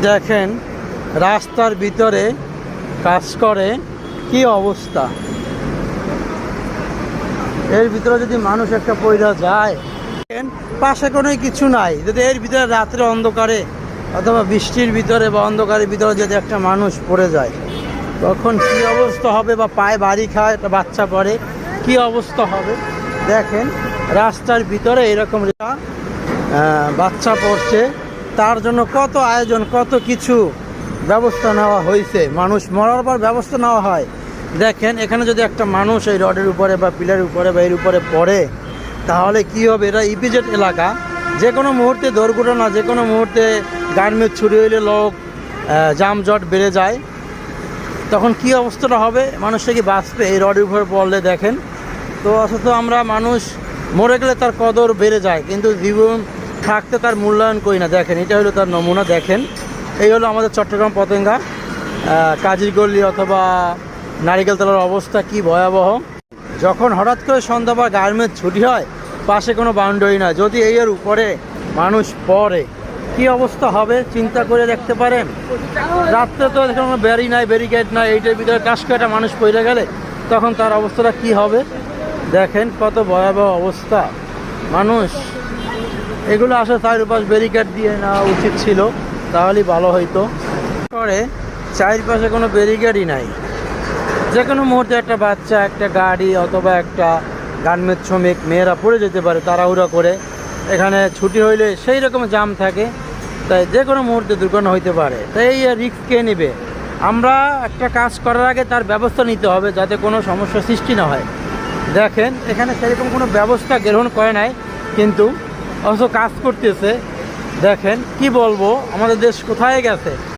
দেখেন রাস্তার ভিতরে কাজ করে কি অবস্থা। এর ভিতরে যদি মানুষ একটা পয়রা যায়, পাশে কোনো কিছু নাই, যদি এর ভিতরে রাত্রে অন্ধকারে অথবা বৃষ্টির ভিতরে বা অন্ধকারের ভিতরে যদি একটা মানুষ পড়ে যায় তখন কি অবস্থা হবে, বা পায়ে বাড়ি খায় একটা বাচ্চা পড়ে কি অবস্থা হবে। দেখেন রাস্তার ভিতরে এরকম বাচ্চা পড়ছে, তার জন্য কত আয়োজন, কত কিছু ব্যবস্থা নেওয়া হয়েছে। মানুষ মরার পর ব্যবস্থা নেওয়া হয়। দেখেন এখানে যদি একটা মানুষ এই রডের উপরে বা পিলারের উপরে বা এর উপরে পড়ে তাহলে কি হবে। এটা ইপিজেড এলাকা, যে কোনো মুহূর্তে দুর্ঘটনা, যে কোনো মুহূর্তে গার্মেন্টস ছুরি হইলে লোক জামজট বেড়ে যায়, তখন কি অবস্থাটা হবে, মানুষটা কি বাঁচবে এই রডের উপরে পড়লে। দেখেন তো অথচ আমরা মানুষ মরে গেলে তার কদর বেড়ে যায়, কিন্তু জীবন থাকতে তার মূল্যায়ন করি না। দেখেন এটা হলো তার নমুনা। দেখেন এই হলো আমাদের চট্টগ্রাম পতেঙ্গা কাজীরগল্লি অথবা নারিকেলতলার অবস্থা কি ভয়াবহ। যখন হঠাৎ করে সন্ধ্যা বা গার্মেন্টস ছুটি হয়, পাশে কোনো বাউন্ডারি না, যদি এর উপরে মানুষ পড়ে কি অবস্থা হবে চিন্তা করে দেখতে পারেন। রাত্রে তো কোনো ব্যারি নাই, ব্যারিকেড নাই, এইটার ভিতরে কাজ করে একটা মানুষ পড়ে গেলে তখন তার অবস্থাটা কি হবে। দেখেন কত ভয়াবহ অবস্থা। মানুষ এগুলো আসলে চারপাশ ব্যারিকেড দিয়ে নেওয়া উচিত ছিল, তাহলেই ভালো হইতো। করে চারপাশে কোনো ব্যারিকেডই নাই, যে কোনো মুহূর্তে একটা বাচ্চা, একটা গাড়ি অথবা একটা গার্মেন্টস শ্রমিক মেয়েরা পড়ে যেতে পারে তাড়াহুড়া করে। এখানে ছুটি হইলে সেই রকম জাম থাকে, তাই যে কোনো মুহূর্তে দুর্ঘটনা হইতে পারে। তাই এই রিস্ক কে নেবে। আমরা একটা কাজ করার আগে তার ব্যবস্থা নিতে হবে যাতে কোনো সমস্যার সৃষ্টি না হয়। দেখেন এখানে সেরকম কোনো ব্যবস্থা গ্রহণ করে নাই, কিন্তু অবশ্য কাজ করতেছে। দেখেন কি বলবো, আমাদের দেশ কোথায় গেছে।